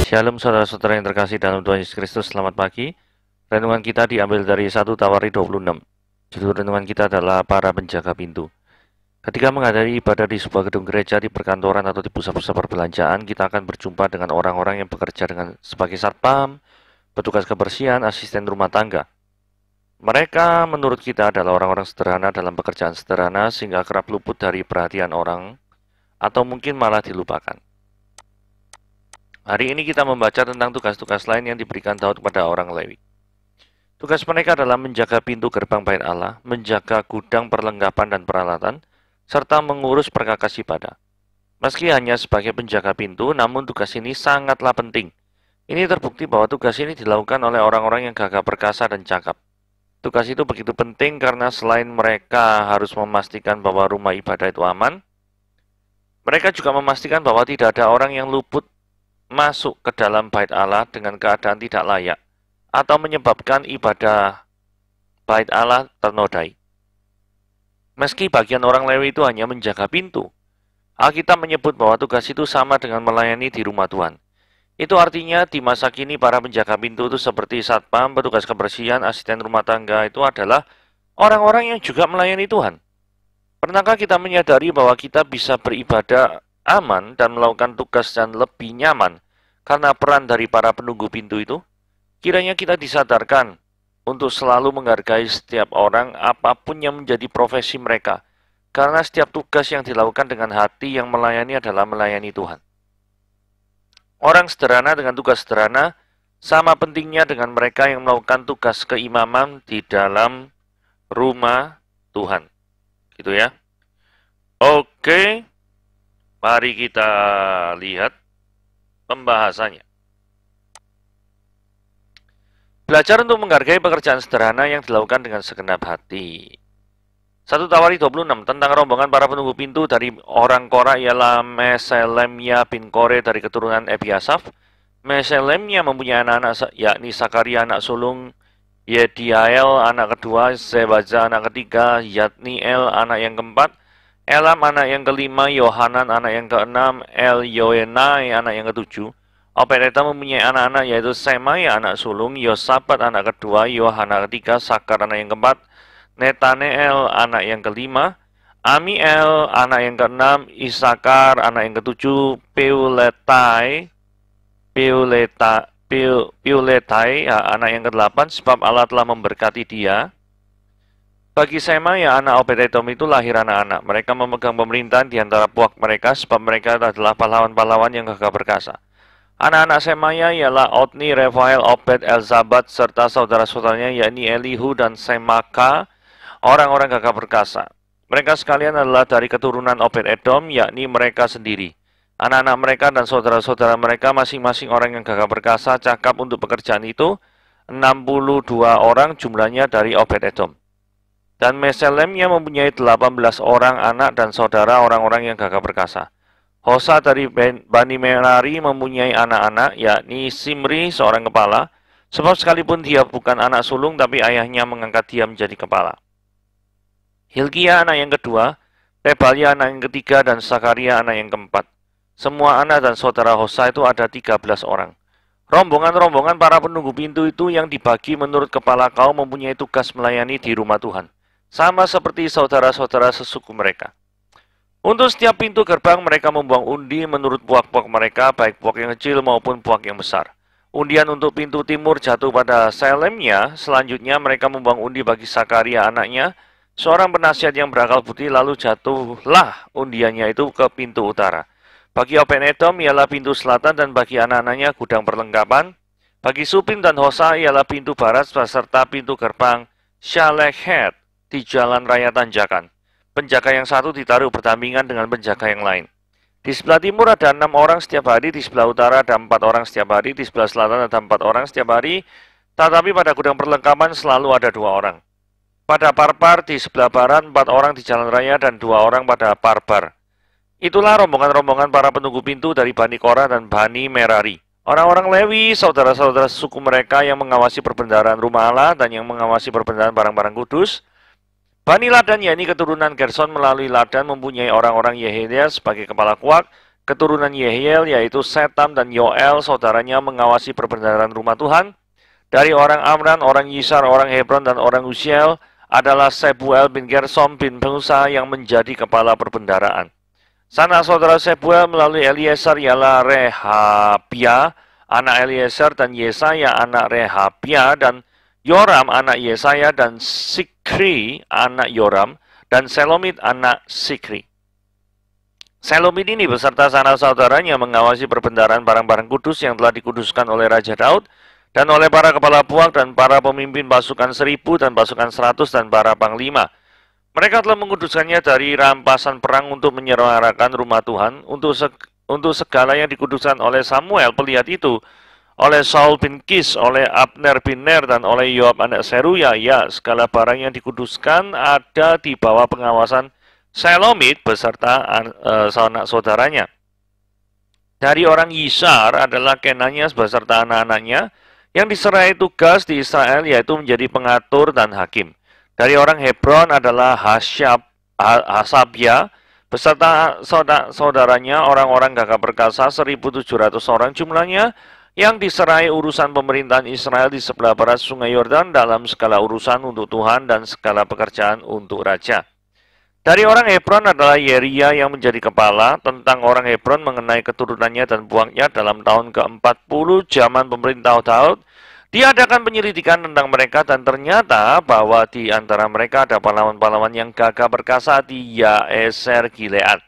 Shalom saudara-saudara yang terkasih dalam Tuhan Yesus Kristus, selamat pagi. Renungan kita diambil dari 1 Tawari 26. Judul renungan kita adalah para penjaga pintu. Ketika menghadiri ibadah di sebuah gedung gereja, di perkantoran atau di pusat-pusat perbelanjaan, kita akan berjumpa dengan orang-orang yang bekerja sebagai satpam, petugas kebersihan, asisten rumah tangga. Mereka menurut kita adalah orang-orang sederhana dalam pekerjaan sederhana sehingga kerap luput dari perhatian orang atau mungkin malah dilupakan. Hari ini kita membaca tentang tugas-tugas lain yang diberikan Daud kepada orang Lewi. Tugas mereka adalah menjaga pintu gerbang bait Allah, menjaga gudang perlengkapan dan peralatan, serta mengurus perkakas ibadah. Meski hanya sebagai penjaga pintu, namun tugas ini sangatlah penting. Ini terbukti bahwa tugas ini dilakukan oleh orang-orang yang gagah perkasa dan cakap. Tugas itu begitu penting karena selain mereka harus memastikan bahwa rumah ibadah itu aman, mereka juga memastikan bahwa tidak ada orang yang luput masuk ke dalam bait Allah dengan keadaan tidak layak atau menyebabkan ibadah bait Allah ternodai. Meski bagian orang Lewi itu hanya menjaga pintu, Alkitab menyebut bahwa tugas itu sama dengan melayani di rumah Tuhan. Itu artinya di masa kini para penjaga pintu itu seperti satpam, petugas kebersihan, asisten rumah tangga itu adalah orang-orang yang juga melayani Tuhan. Pernahkah kita menyadari bahwa kita bisa beribadah aman dan melakukan tugas dan lebih nyaman karena peran dari para penunggu pintu itu? Kiranya kita disadarkan untuk selalu menghargai setiap orang apapun yang menjadi profesi mereka, karena setiap tugas yang dilakukan dengan hati yang melayani adalah melayani Tuhan. Orang sederhana dengan tugas sederhana sama pentingnya dengan mereka yang melakukan tugas keimaman di dalam rumah Tuhan. Gitu ya. Oke. Mari kita lihat pembahasannya. Belajar untuk menghargai pekerjaan sederhana yang dilakukan dengan segenap hati. 1 Tawari 26 tentang rombongan para penunggu pintu dari orang Korah ialah Meselemia bin Kore dari keturunan Ebiasaf. Meselemia mempunyai anak-anak yakni Sakaria anak sulung, Yediael anak kedua, Zebaza anak ketiga, Yatniel anak yang keempat, Elam anak yang kelima, Yohanan anak yang keenam, Elyoenai anak yang ketujuh. Obed-Edom mempunyai anak-anak yaitu Semaya anak sulung, Yosabat anak kedua, Yohanan ketiga, Sakar anak yang keempat, Netaneel anak yang kelima, Amiel anak yang keenam, Isakar anak yang ketujuh, Peuletai anak yang kedelapan, sebab Allah telah memberkati dia. Bagi Semaya anak Obed-Edom itu lahir anak-anak. Mereka memegang pemerintahan di antara puak mereka, sebab mereka adalah pahlawan-pahlawan yang gagah perkasa. Anak-anak Semaya ialah Otni, Refael, Obed, Elzabad, serta saudara-saudaranya yakni Elihu dan Semaka, orang-orang gagah perkasa. Mereka sekalian adalah dari keturunan Obed-Edom, yakni mereka sendiri. Anak-anak mereka dan saudara-saudara mereka masing-masing orang yang gagah perkasa cakap untuk pekerjaan itu, 62 orang jumlahnya dari Obed-Edom. Dan Meselemia mempunyai 18 orang anak dan saudara orang-orang yang gagah perkasa. Hosa dari Bani Merari mempunyai anak-anak, yakni Simri seorang kepala, sebab sekalipun dia bukan anak sulung, tapi ayahnya mengangkat dia menjadi kepala. Hilkia anak yang kedua, Tebalia anak yang ketiga, dan Sakaria anak yang keempat. Semua anak dan saudara Hosa itu ada 13 orang. Rombongan-rombongan para penunggu pintu itu yang dibagi menurut kepala kaum mempunyai tugas melayani di rumah Tuhan, sama seperti saudara-saudara sesuku mereka. Untuk setiap pintu gerbang mereka membuang undi menurut puak-puak mereka, baik puak yang kecil maupun puak yang besar. Undian untuk pintu timur jatuh pada Selemia. Selanjutnya mereka membuang undi bagi Sakaria anaknya, seorang penasihat yang berakal budi, lalu jatuhlah undiannya itu ke pintu utara. Bagi Obed-Edom ialah pintu selatan, dan bagi anak-anaknya gudang perlengkapan. Bagi Supim dan Hosa ialah pintu barat beserta pintu gerbang Shalekhet di jalan raya tanjakan. Penjaga yang satu ditaruh berdampingan dengan penjaga yang lain. Di sebelah timur ada 6 orang setiap hari, di sebelah utara ada 4 orang setiap hari, di sebelah selatan ada 4 orang setiap hari, tetapi pada gudang perlengkapan selalu ada 2 orang. Pada parpar di sebelah barat 4 orang di jalan raya dan 2 orang pada parpar. Itulah rombongan-rombongan para penunggu pintu dari Bani Korah dan Bani Merari. Orang-orang Lewi, saudara-saudara suku mereka yang mengawasi perbendaharaan rumah Allah dan yang mengawasi perbendaharaan barang-barang kudus. Bani Ladan yakni keturunan Gerson melalui Ladan mempunyai orang-orang Yehiel sebagai kepala kuak, keturunan Yehiel yaitu Setam dan Yoel, saudaranya mengawasi perbendaharaan rumah Tuhan. Dari orang Amran, orang Yisar, orang Hebron, dan orang Uziel adalah Sebuel bin Gersom bin pengusaha yang menjadi kepala perbendaharaan. Sanak saudara Sebuel melalui Eliezer ialah Rehabia, anak Eliezer, dan Yesaya anak Rehabia, dan Yoram anak Yesaya, dan Sikri anak Yoram, dan Selomit anak Sikri. Selomit ini beserta sanak saudaranya mengawasi perbendaharaan barang-barang kudus yang telah dikuduskan oleh Raja Daud, dan oleh para kepala puak dan para pemimpin pasukan 1000 dan pasukan 100 dan para panglima. Mereka telah menguduskannya dari rampasan perang untuk menyelenggarakan rumah Tuhan, untuk segala yang dikuduskan oleh Samuel pelihat itu, oleh Saul bin Kis, oleh Abner bin Ner, dan oleh Yoab anak Seruya. Ya, segala barang yang dikuduskan ada di bawah pengawasan Selomit beserta sanak saudaranya. Dari orang Yisar adalah Kenanya beserta anak-anaknya, yang diserahi tugas di Israel yaitu menjadi pengatur dan hakim. Dari orang Hebron adalah Hasabia beserta saudaranya, orang-orang gagah perkasa 1.700 orang jumlahnya, yang diserahi urusan pemerintahan Israel di sebelah barat sungai Yordan dalam segala urusan untuk Tuhan dan segala pekerjaan untuk raja. Dari orang Hebron adalah Yeria yang menjadi kepala. Tentang orang Hebron mengenai keturunannya dan puaknya dalam tahun ke-40 zaman pemerintah Daud, diadakan penyelidikan tentang mereka, dan ternyata bahwa di antara mereka ada pahlawan-pahlawan yang gagah perkasa di Yaeser Gilead.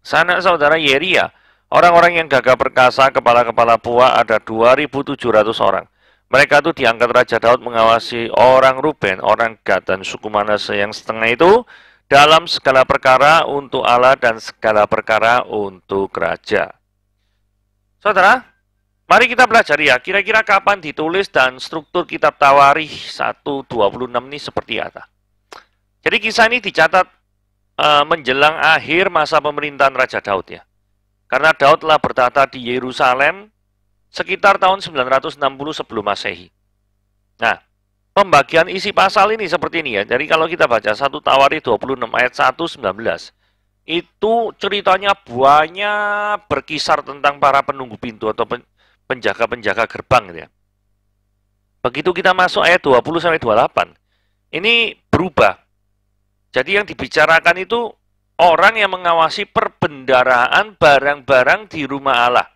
Sanak saudara Yeria, orang-orang yang gagah perkasa, kepala-kepala puak ada 2.700 orang. Mereka itu diangkat Raja Daud mengawasi orang Ruben, orang Gad, dan suku Manase yang setengah itu dalam segala perkara untuk Allah dan segala perkara untuk raja. Saudara, mari kita pelajari ya, kira-kira kapan ditulis dan struktur kitab Tawarikh 1:26 ini seperti apa. Jadi kisah ini dicatat menjelang akhir masa pemerintahan Raja Daud ya. Karena Daud telah bertahta di Yerusalem sekitar tahun 960 sebelum Masehi. Nah, pembagian isi pasal ini seperti ini ya. Jadi kalau kita baca 1 Tawarikh 26 ayat 1-19, itu ceritanya banyak berkisar tentang para penunggu pintu atau penjaga-penjaga gerbang gitu ya. Begitu kita masuk ayat 20-28, ini berubah. Jadi yang dibicarakan itu orang yang mengawasi perbendaharaan barang-barang di rumah Allah.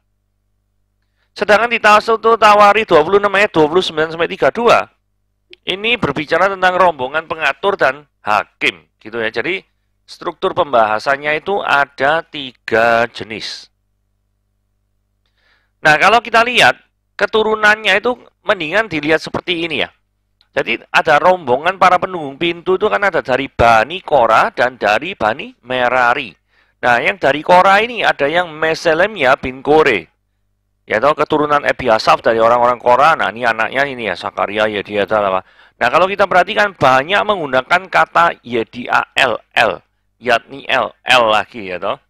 Sedangkan di Tawarikh 26 ayat 29-32, ini berbicara tentang rombongan pengatur dan hakim gitu ya. Jadi struktur pembahasannya itu ada 3 jenis. Nah, kalau kita lihat keturunannya itu mendingan dilihat seperti ini ya. Jadi ada rombongan para penunggu pintu itu kan ada dari Bani Korah dan dari Bani Merari. Nah, yang dari Korah ini ada yang Meselemia bin Kore. Yaitu keturunan Ebiasaf dari orang-orang Korah. Nah, ini anaknya ini ya, Sakaria, Yediael apa. Nah, kalau kita perhatikan banyak menggunakan kata Yediael, Yatniel, L lagi ya toh.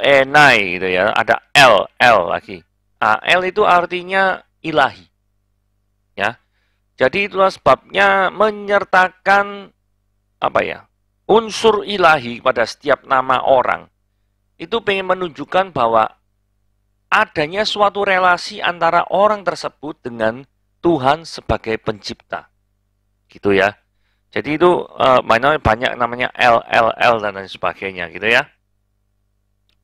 Enai gitu ya, ada L lagi. L itu artinya ilahi. Ya. Jadi itulah sebabnya menyertakan apa ya? Unsur ilahi pada setiap nama orang. Itu pengen menunjukkan bahwa adanya suatu relasi antara orang tersebut dengan Tuhan sebagai pencipta. Gitu ya. Jadi itu banyak namanya L dan lain sebagainya gitu ya.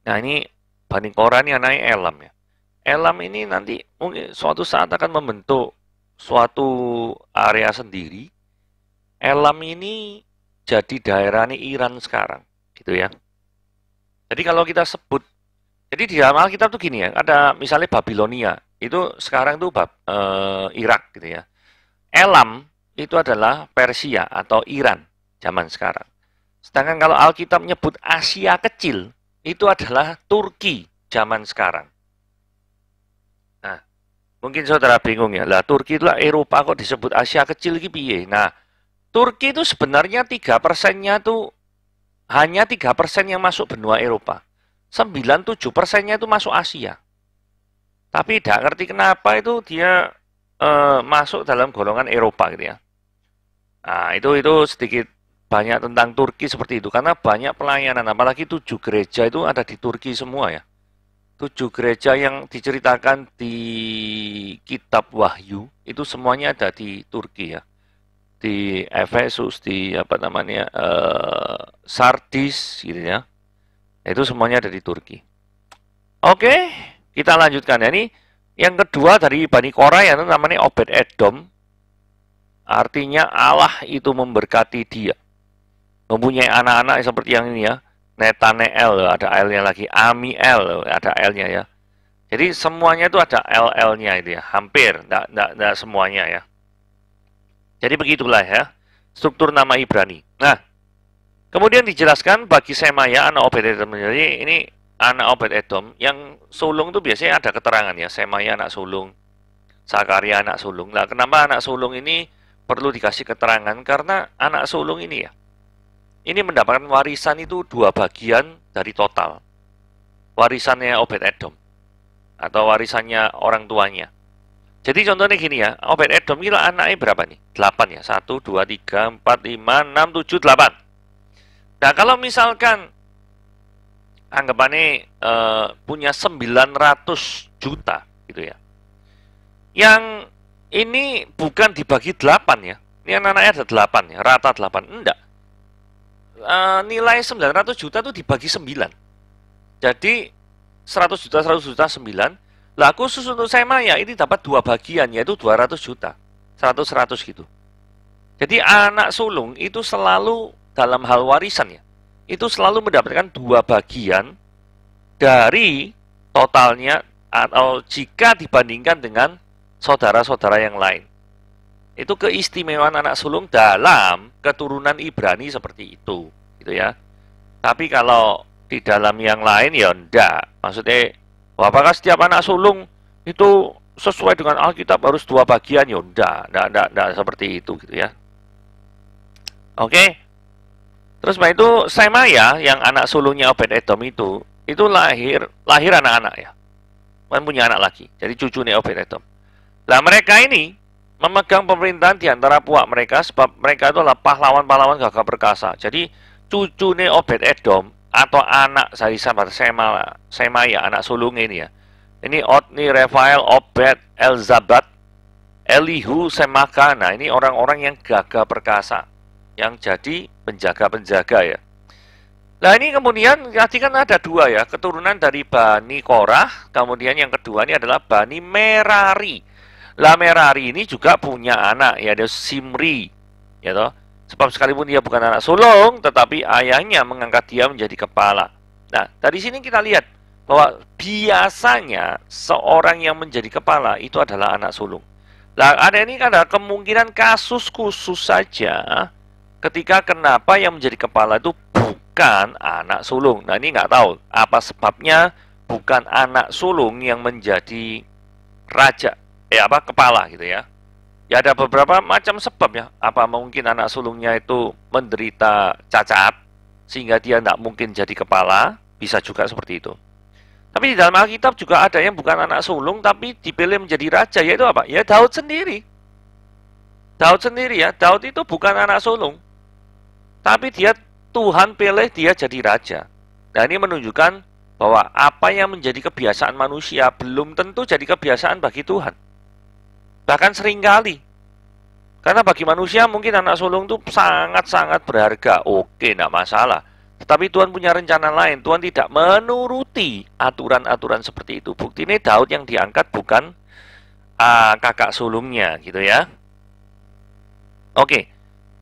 Nah, ini Bani Korah ini anaknya Elam ya. Elam ini nanti mungkin suatu saat akan membentuk suatu area sendiri. Elam ini jadi daerah ini Iran sekarang gitu ya. Jadi kalau kita sebut, jadi di dalam Alkitab tuh gini ya, ada misalnya Babilonia, itu sekarang tuh Irak gitu ya. Elam itu adalah Persia atau Iran zaman sekarang. Sedangkan kalau Alkitab nyebut Asia Kecil, itu adalah Turki zaman sekarang. Nah, mungkin saudara bingung ya, lah Turki itulah Eropa kok disebut Asia Kecil gitu piye? Nah, Turki itu sebenarnya 3%-nya tuh hanya 3% yang masuk benua Eropa. 97%-nya itu masuk Asia. Tapi tidak ngerti kenapa itu dia masuk dalam golongan Eropa gitu ya. Nah, itu sedikit banyak tentang Turki seperti itu karena banyak pelayanan, apalagi 7 gereja itu ada di Turki semua ya. 7 gereja yang diceritakan di kitab Wahyu itu semuanya ada di Turki ya. Di Efesus, di apa namanya Sardis gitu ya. Itu semuanya ada di Turki. Oke, kita lanjutkan ya. Ini yang kedua dari Bani Korah yang namanya Obed Edom. Artinya Allah itu memberkati dia. Mempunyai anak-anak seperti yang ini ya. Netanel, ada L-nya lagi. Amiel, ada L-nya ya. Jadi semuanya itu ada L-nya itu ya. Hampir, enggak semuanya ya. Jadi begitulah ya. Struktur nama Ibrani. Nah, kemudian dijelaskan bagi Semaya, anak Obed Edom. Jadi ini anak Obed Edom. Yang sulung itu biasanya ada keterangan ya. Semaya anak sulung. Sakaria anak sulung. Nah, kenapa anak sulung ini perlu dikasih keterangan? Karena anak sulung ini ya. Ini mendapatkan warisan itu 2 bagian dari total. Warisannya Obed Edom. Atau warisannya orang tuanya. Jadi contohnya gini ya. Obed Edom ini anaknya berapa nih? 8 ya. 1, 2, 3, 4, 5, 6, 7, 8. Nah kalau misalkan anggapannya punya 900 juta gitu ya. Yang ini bukan dibagi 8 ya. Ini anak-anaknya ada 8 ya. Rata 8. Enggak. Nilai 900 juta itu dibagi 9. Jadi 100 juta 9. Lah khusus untuk Semaya ini dapat 2 bagian yaitu 200 juta. 100 gitu. Jadi anak sulung itu selalu dalam hal warisan ya. Itu selalu mendapatkan 2 bagian dari totalnya atau jika dibandingkan dengan saudara-saudara yang lain. Itu keistimewaan anak sulung dalam keturunan Ibrani seperti itu, gitu ya. Tapi kalau di dalam yang lain ya enggak. Maksudnya, apakah setiap anak sulung itu sesuai dengan Alkitab harus 2 bagian? Ya enggak seperti itu gitu ya. Oke. Terus setelah itu Semaya yang anak sulungnya Obed Edom itu lahir anak-anak ya. Kan punya anak lagi. Jadi cucunya Obed Edom. Nah, mereka ini memegang pemerintahan di antara puak mereka sebab mereka itu adalah pahlawan-pahlawan gagah perkasa. Jadi cucunya Obed Edom atau anak dari Semaya, anak sulung ini ya. Ini Otni, Refael, Obed, Elzabat, Elihu, Semaka. Nah, ini orang-orang yang gagah perkasa, yang jadi penjaga-penjaga ya. Nah, ini kemudian tadi kan ada 2 ya, keturunan dari Bani Korah, kemudian yang kedua ini adalah Bani Merari. Lah Merari ini juga punya anak ya, ada Simri, ya toh. Sebab sekalipun dia bukan anak sulung, tetapi ayahnya mengangkat dia menjadi kepala. Nah, dari sini kita lihat bahwa biasanya seorang yang menjadi kepala itu adalah anak sulung. Nah, ada ini kan ada kemungkinan kasus khusus saja ketika kenapa yang menjadi kepala itu bukan anak sulung. Nah, ini nggak tahu apa sebabnya bukan anak sulung yang menjadi raja. Kepala gitu ya. Ya ada beberapa macam sebab ya. Apa mungkin anak sulungnya itu menderita cacat sehingga dia tidak mungkin jadi kepala, bisa juga seperti itu. Tapi di dalam Alkitab juga ada yang bukan anak sulung tapi dipilih menjadi raja, yaitu apa? Ya Daud sendiri. Daud sendiri ya. Daud itu bukan anak sulung. Tapi Tuhan pilih dia jadi raja. Nah, ini menunjukkan bahwa apa yang menjadi kebiasaan manusia belum tentu jadi kebiasaan bagi Tuhan. Bahkan seringkali. Karena bagi manusia mungkin anak sulung itu sangat-sangat berharga. Oke, tidak masalah. Tetapi Tuhan punya rencana lain. Tuhan tidak menuruti aturan-aturan seperti itu. Bukti ini Daud yang diangkat bukan kakak sulungnya gitu ya. Oke.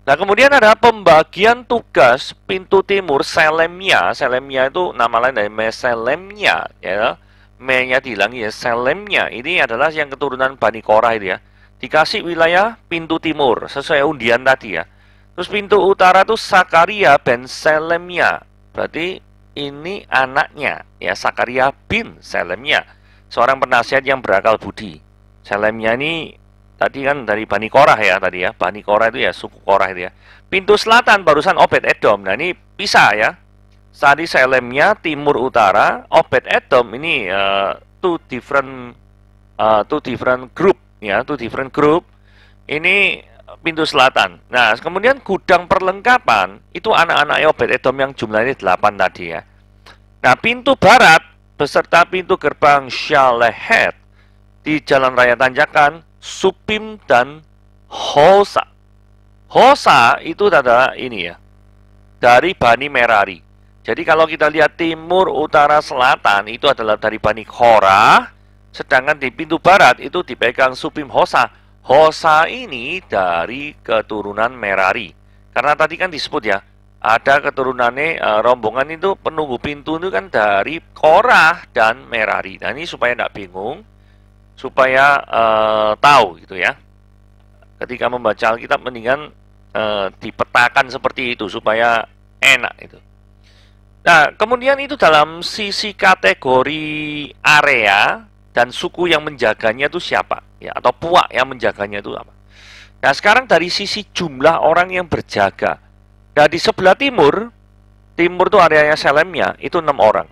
Nah, kemudian ada pembagian tugas pintu timur Selemia. Selemia itu nama lain dari Meselemia ya. Me-nya dihilangi ya, Selemnya. Ini adalah yang keturunan Bani Korah itu ya. Dikasih wilayah pintu timur, sesuai undian tadi ya. Terus pintu utara itu Sakaria ben Selemya. Berarti ini anaknya, ya Sakaria bin Selemya. Seorang penasihat yang berakal budi. Selemya ini tadi kan dari Bani Korah ya tadi ya. Bani Korah itu ya, suku Korah itu ya. Pintu selatan barusan Obed Edom. Nah ini pisah ya. Tadi Selemnya timur utara, Obed Edom ini two different group ya, two different group. Ini pintu selatan. Nah, kemudian gudang perlengkapan itu anak-anak Obed-Edom yang jumlahnya 8 tadi ya. Nah, pintu barat beserta pintu gerbang Shalehet di jalan raya tanjakan Supim dan Hosa. Hosa itu adalah ini ya, dari Bani Merari. Jadi kalau kita lihat timur, utara, selatan itu adalah dari Bani Korah, sedangkan di pintu barat itu dipegang Supim Hosa. Hosa ini dari keturunan Merari. Karena tadi kan disebut ya, ada keturunannya rombongan itu penunggu pintu itu kan dari Korah dan Merari. Nah ini supaya tidak bingung, supaya tahu gitu ya. Ketika membaca Alkitab mendingan dipetakan seperti itu supaya enak itu. Nah, kemudian itu dalam sisi kategori area dan suku yang menjaganya itu siapa? Ya, atau puak yang menjaganya itu apa? Nah, sekarang dari sisi jumlah orang yang berjaga. Nah, di sebelah timur itu areanya Selemnya, itu 6 orang.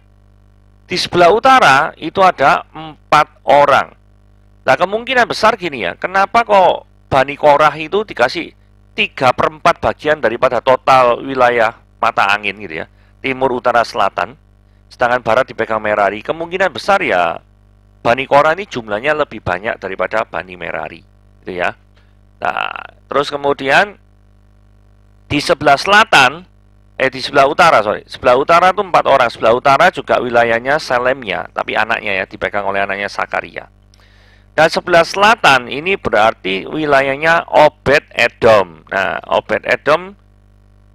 Di sebelah utara itu ada 4 orang. Nah, kemungkinan besar gini ya, kenapa kok Bani Korah itu dikasih 3/4 bagian daripada total wilayah mata angin gitu ya. Timur, utara, selatan, sedangkan barat dipegang Merari. Kemungkinan besar ya Bani Korah ini jumlahnya lebih banyak daripada Bani Merari, gitu ya. Nah, terus kemudian di sebelah selatan, di sebelah utara, sebelah utara itu 4 orang. Sebelah utara juga wilayahnya Selemnya, tapi anaknya ya dipegang oleh anaknya Sakaria. Dan sebelah selatan ini berarti wilayahnya Obed-Edom. Nah, Obed-Edom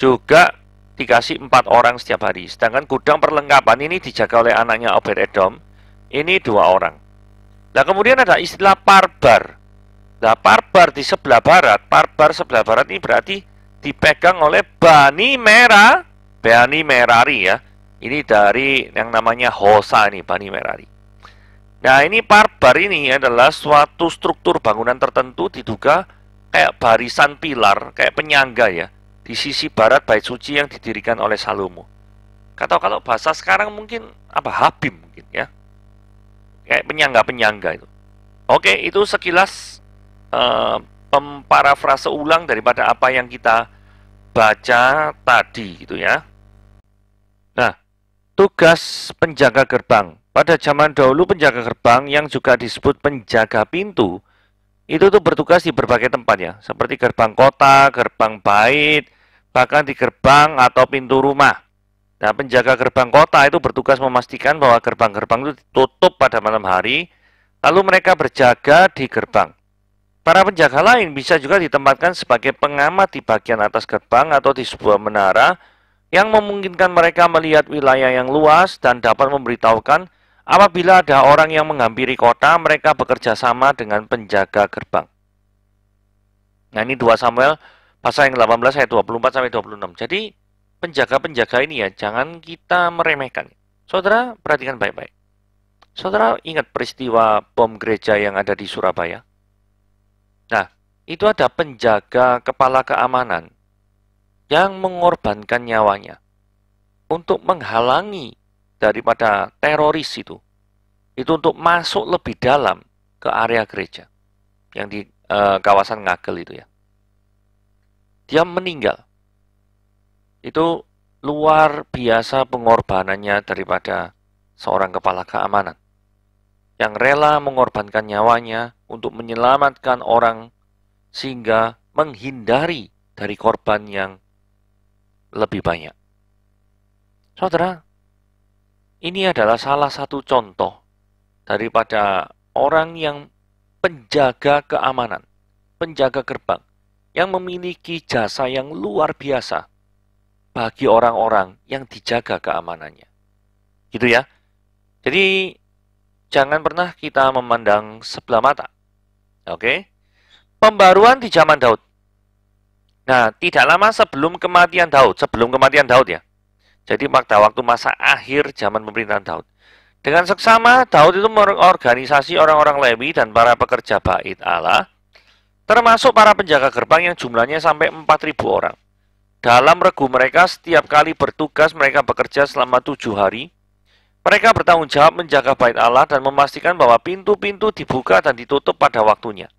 juga dikasih 4 orang setiap hari. Sedangkan gudang perlengkapan ini dijaga oleh anaknya Obed-Edom. Ini 2 orang. Nah, kemudian ada istilah parbar. Nah, parbar di sebelah barat. Parbar sebelah barat ini berarti dipegang oleh Bani Merari ya. Ini dari yang namanya Hosa nih, Bani Merari. Nah, ini parbar ini adalah suatu struktur bangunan tertentu diduga kayak barisan pilar, kayak penyangga ya. Di sisi barat bait suci yang didirikan oleh Salomo. Atau kalau bahasa sekarang mungkin apa, Habim mungkin ya. Kayak penyangga-penyangga itu. Oke, itu sekilas parafrase ulang daripada apa yang kita baca tadi gitu ya. Nah, tugas penjaga gerbang. Pada zaman dahulu penjaga gerbang yang juga disebut penjaga pintu itu tuh bertugas di berbagai tempat ya, seperti gerbang kota, gerbang bait, bahkan di gerbang atau pintu rumah. Nah, penjaga gerbang kota itu bertugas memastikan bahwa gerbang-gerbang itu ditutup pada malam hari, lalu mereka berjaga di gerbang. Para penjaga lain bisa juga ditempatkan sebagai pengamat di bagian atas gerbang atau di sebuah menara yang memungkinkan mereka melihat wilayah yang luas dan dapat memberitahukan apabila ada orang yang menghampiri kota, mereka bekerja sama dengan penjaga gerbang. Nah, ini 2 Samuel pasal yang 18 ayat 24 sampai 26. Jadi, penjaga-penjaga ini ya, jangan kita meremehkan. Saudara, perhatikan baik-baik. Saudara ingat peristiwa bom gereja yang ada di Surabaya? Nah, itu ada penjaga kepala keamanan yang mengorbankan nyawanya untuk menghalangi daripada teroris itu untuk masuk lebih dalam ke area gereja yang di kawasan Ngagel itu ya. Dia meninggal. Itu luar biasa pengorbanannya daripada seorang kepala keamanan yang rela mengorbankan nyawanya untuk menyelamatkan orang sehingga menghindari dari korban yang lebih banyak. Saudara, ini adalah salah satu contoh daripada orang yang penjaga keamanan, penjaga gerbang, yang memiliki jasa yang luar biasa bagi orang-orang yang dijaga keamanannya. Gitu ya. Jadi, jangan pernah kita memandang sebelah mata. Oke? Pembaruan di zaman Daud. Nah, tidak lama sebelum kematian Daud ya. Jadi pada waktu masa akhir zaman pemerintahan Daud. Dengan seksama, Daud itu mengorganisasi orang-orang Lewi dan para pekerja bait Allah, termasuk para penjaga gerbang yang jumlahnya sampai 4.000 orang. Dalam regu mereka, setiap kali bertugas mereka bekerja selama 7 hari. Mereka bertanggung jawab menjaga bait Allah dan memastikan bahwa pintu-pintu dibuka dan ditutup pada waktunya.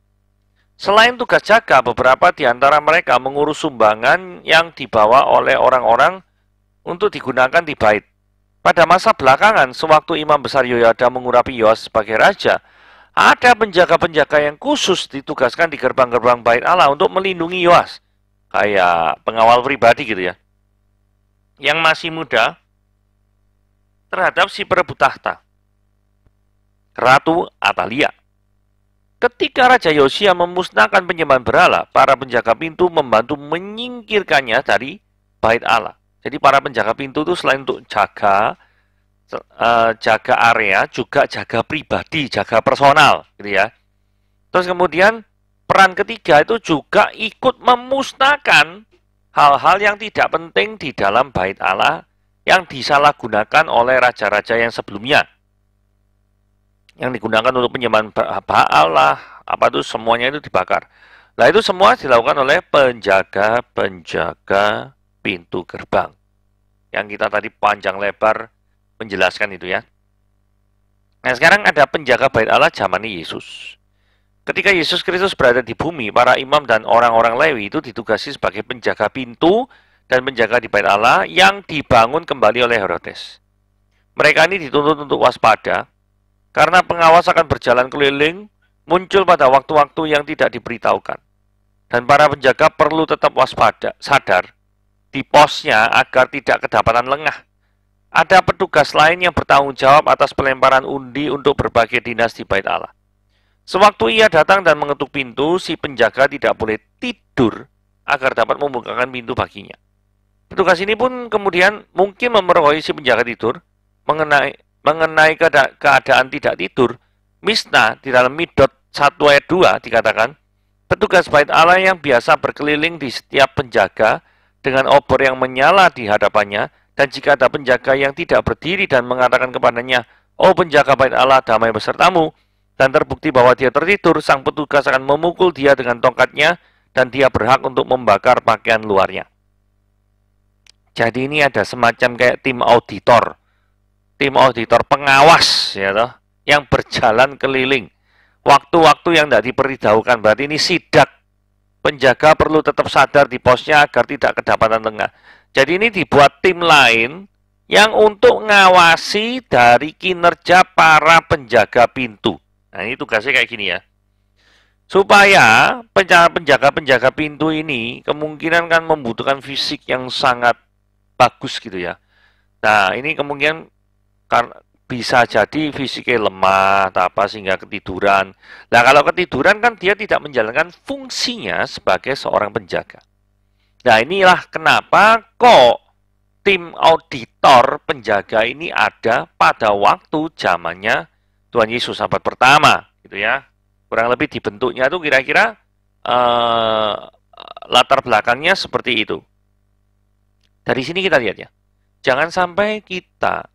Selain tugas jaga, beberapa di antara mereka mengurus sumbangan yang dibawa oleh orang-orang untuk digunakan di bait. Pada masa belakangan, sewaktu Imam Besar Yoyada mengurapi Yoas sebagai raja, ada penjaga-penjaga yang khusus ditugaskan di gerbang-gerbang bait Allah untuk melindungi Yoas. Kayak pengawal pribadi gitu ya. Yang masih muda terhadap si perebut tahta, Ratu Atalia. Ketika Raja Yosia memusnahkan penyembahan berhala, para penjaga pintu membantu menyingkirkannya dari bait Allah. Jadi para penjaga pintu itu selain untuk jaga area, juga jaga pribadi, jaga personal, gitu ya. Terus kemudian peran ketiga itu juga ikut memusnahkan hal-hal yang tidak penting di dalam bait Allah yang disalahgunakan oleh raja-raja yang sebelumnya. Yang digunakan untuk penyembahan Baal lah, apa itu semuanya itu dibakar. Nah itu semua dilakukan oleh penjaga-penjaga pintu gerbang. Yang kita tadi panjang lebar menjelaskan itu ya. Nah sekarang ada penjaga bait Allah zaman Yesus. Ketika Yesus Kristus berada di bumi, para imam dan orang-orang Lewi itu ditugasi sebagai penjaga pintu dan penjaga di bait Allah yang dibangun kembali oleh Herodes. Mereka ini dituntut untuk waspada, karena pengawas akan berjalan keliling, muncul pada waktu-waktu yang tidak diberitahukan. Dan para penjaga perlu tetap waspada, sadar di posnya agar tidak kedapatan lengah. Ada petugas lain yang bertanggung jawab atas pelemparan undi untuk berbagai dinas di bait Allah. Sewaktu ia datang dan mengetuk pintu, si penjaga tidak boleh tidur agar dapat membukakan pintu baginya. Petugas ini pun kemudian mungkin memergoki si penjaga tidur mengenai keadaan tidak tidur. Misna di dalam Midot 1 ayat 2 dikatakan, petugas bait Allah yang biasa berkeliling di setiap penjaga dengan obor yang menyala di hadapannya, dan jika ada penjaga yang tidak berdiri dan mengatakan kepadanya, "Oh penjaga bait Allah, damai besertamu," dan terbukti bahwa dia tertidur, sang petugas akan memukul dia dengan tongkatnya dan dia berhak untuk membakar pakaian luarnya. Jadi ini ada semacam kayak tim auditor pengawas ya toh, yang berjalan keliling. Waktu-waktu yang tidak diberitahukan, berarti ini sidak. Penjaga perlu tetap sadar di posnya agar tidak kedapatan lengah. Jadi ini dibuat tim lain yang untuk ngawasi dari kinerja para penjaga pintu. Nah ini tugasnya kayak gini ya. Supaya penjaga-penjaga pintu ini kemungkinan kan membutuhkan fisik yang sangat bagus gitu ya. Nah ini kemungkinan karena bisa jadi fisiknya lemah atau apa sehingga ketiduran. Nah kalau ketiduran kan dia tidak menjalankan fungsinya sebagai seorang penjaga. Nah inilah kenapa kok tim auditor penjaga ini ada pada waktu zamannya Tuhan Yesus abad pertama gitu ya. Kurang lebih dibentuknya itu kira-kira latar belakangnya seperti itu. Dari sini kita lihat ya. Jangan sampai kita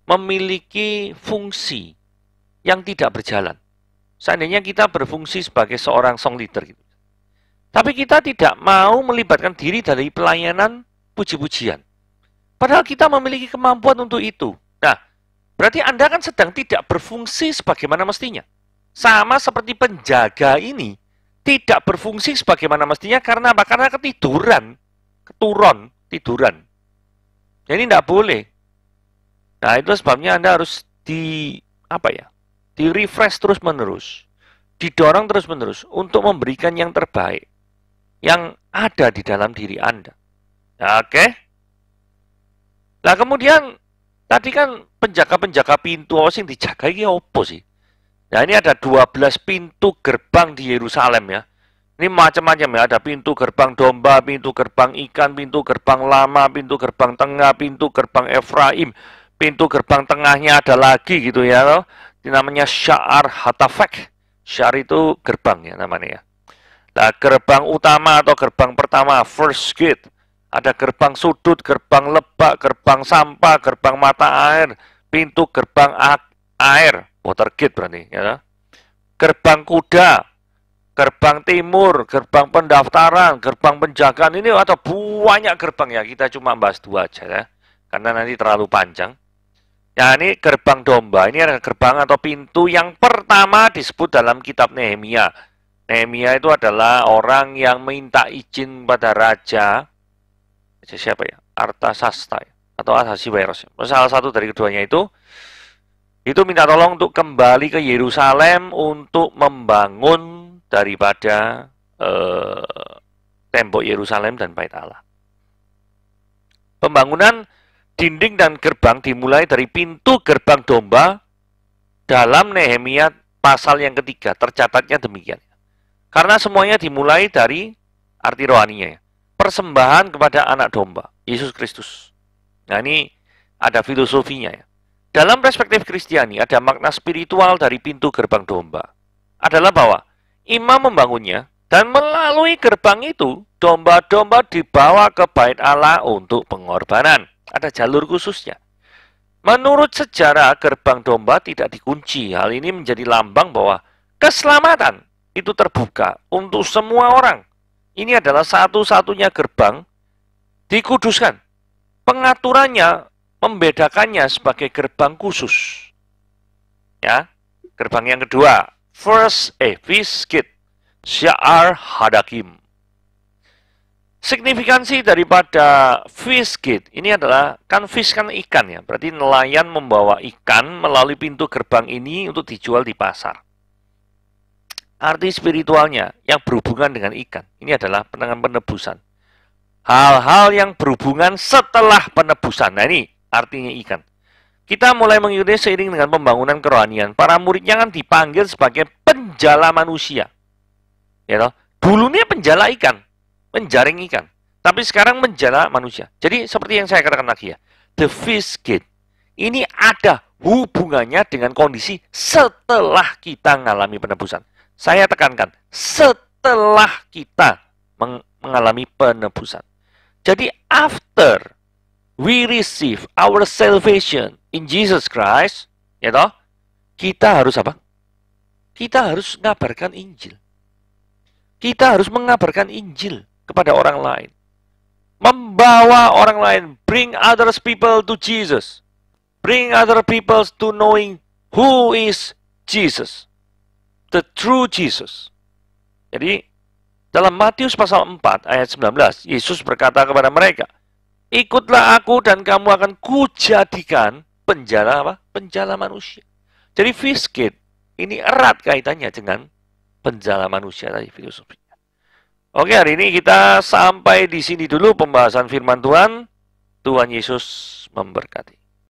memiliki fungsi yang tidak berjalan. Seandainya kita berfungsi sebagai seorang song leader gitu. Tapi kita tidak mau melibatkan diri dari pelayanan puji-pujian. Padahal kita memiliki kemampuan untuk itu. Nah, berarti Anda kan sedang tidak berfungsi sebagaimana mestinya. Sama seperti penjaga ini tidak berfungsi sebagaimana mestinya karena apa? Karena ketiduran, tiduran. Jadi tidak boleh. Nah, itu sebabnya Anda harus di-refresh terus-menerus, didorong terus-menerus untuk memberikan yang terbaik yang ada di dalam diri Anda. Nah, oke? Nah, kemudian tadi kan penjaga-penjaga pintu apa sih yang dijaga ini apa sih? Nah, ini ada 12 pintu gerbang di Yerusalem ya. Ini macam-macam ya, ada pintu gerbang domba, pintu gerbang ikan, pintu gerbang lama, pintu gerbang tengah, pintu gerbang Efraim. Pintu gerbang tengahnya ada lagi gitu ya, loh. Ini namanya Sya'ar Hatafek. Sya'ar itu gerbang ya namanya ya. Nah, gerbang utama atau gerbang pertama, first gate. Ada gerbang sudut, gerbang lebak, gerbang sampah, gerbang mata air, pintu gerbang air, water gate berarti ya. Gerbang kuda, gerbang timur, gerbang pendaftaran, gerbang penjagaan. Ini ada banyak gerbang ya, kita cuma bahas 2 aja ya. Karena nanti terlalu panjang. Nah, ini gerbang domba. Ini adalah gerbang atau pintu yang pertama disebut dalam kitab Nehemia. Nehemia itu adalah orang yang minta izin pada raja siapa ya? Artasasta ya? Atau Ahasiweros. Salah satu dari keduanya itu minta tolong untuk kembali ke Yerusalem untuk membangun daripada tembok Yerusalem dan Bait Allah. Pembangunan dinding dan gerbang dimulai dari pintu gerbang domba dalam Nehemia pasal yang ketiga. Tercatatnya demikian. Karena semuanya dimulai dari arti rohaninya ya. Persembahan kepada anak domba, Yesus Kristus. Nah ini ada filosofinya ya. Dalam perspektif Kristiani ada makna spiritual dari pintu gerbang domba. Adalah bahwa imam membangunnya dan melalui gerbang itu domba-domba dibawa ke Bait Allah untuk pengorbanan. Ada jalur khususnya. Menurut sejarah gerbang domba tidak dikunci. Hal ini menjadi lambang bahwa keselamatan itu terbuka untuk semua orang. Ini adalah satu-satunya gerbang dikuduskan. Pengaturannya membedakannya sebagai gerbang khusus. Ya, gerbang yang kedua, Feast Gate, Sya'ar Hadakim. Signifikansi daripada Feast Gate ini adalah kan fish kan ikan ya, berarti nelayan membawa ikan melalui pintu gerbang ini untuk dijual di pasar. Arti spiritualnya yang berhubungan dengan ikan. Ini adalah penebusan. Hal-hal yang berhubungan setelah penebusan. Nah ini artinya ikan. Kita mulai mengikuti seiring dengan pembangunan kerohanian. Para muridnya kan dipanggil sebagai penjala manusia. Ya toh? Dulunya penjala ikan. Menjaring ikan. Tapi sekarang menjala manusia. Jadi seperti yang saya katakan lagi ya. The Feast Gate. Ini ada hubungannya dengan kondisi setelah kita mengalami penebusan. Saya tekankan, setelah kita mengalami penebusan. Jadi, after we receive our salvation in Jesus Christ, ya toh, kita harus apa? Kita harus mengabarkan Injil. Kita harus mengabarkan Injil kepada orang lain. Membawa orang lain, bring other people to Jesus. Bring other people to knowing who is Jesus. The true Jesus. Jadi, dalam Matius pasal 4 ayat 19, Yesus berkata kepada mereka, ikutlah aku dan kamu akan kujadikan penjala apa? Penjala manusia. Jadi Feast Gate ini erat kaitannya dengan penjala manusia tadi filosofinya. Oke, hari ini kita sampai di sini dulu pembahasan firman Tuhan. Tuhan Yesus memberkati.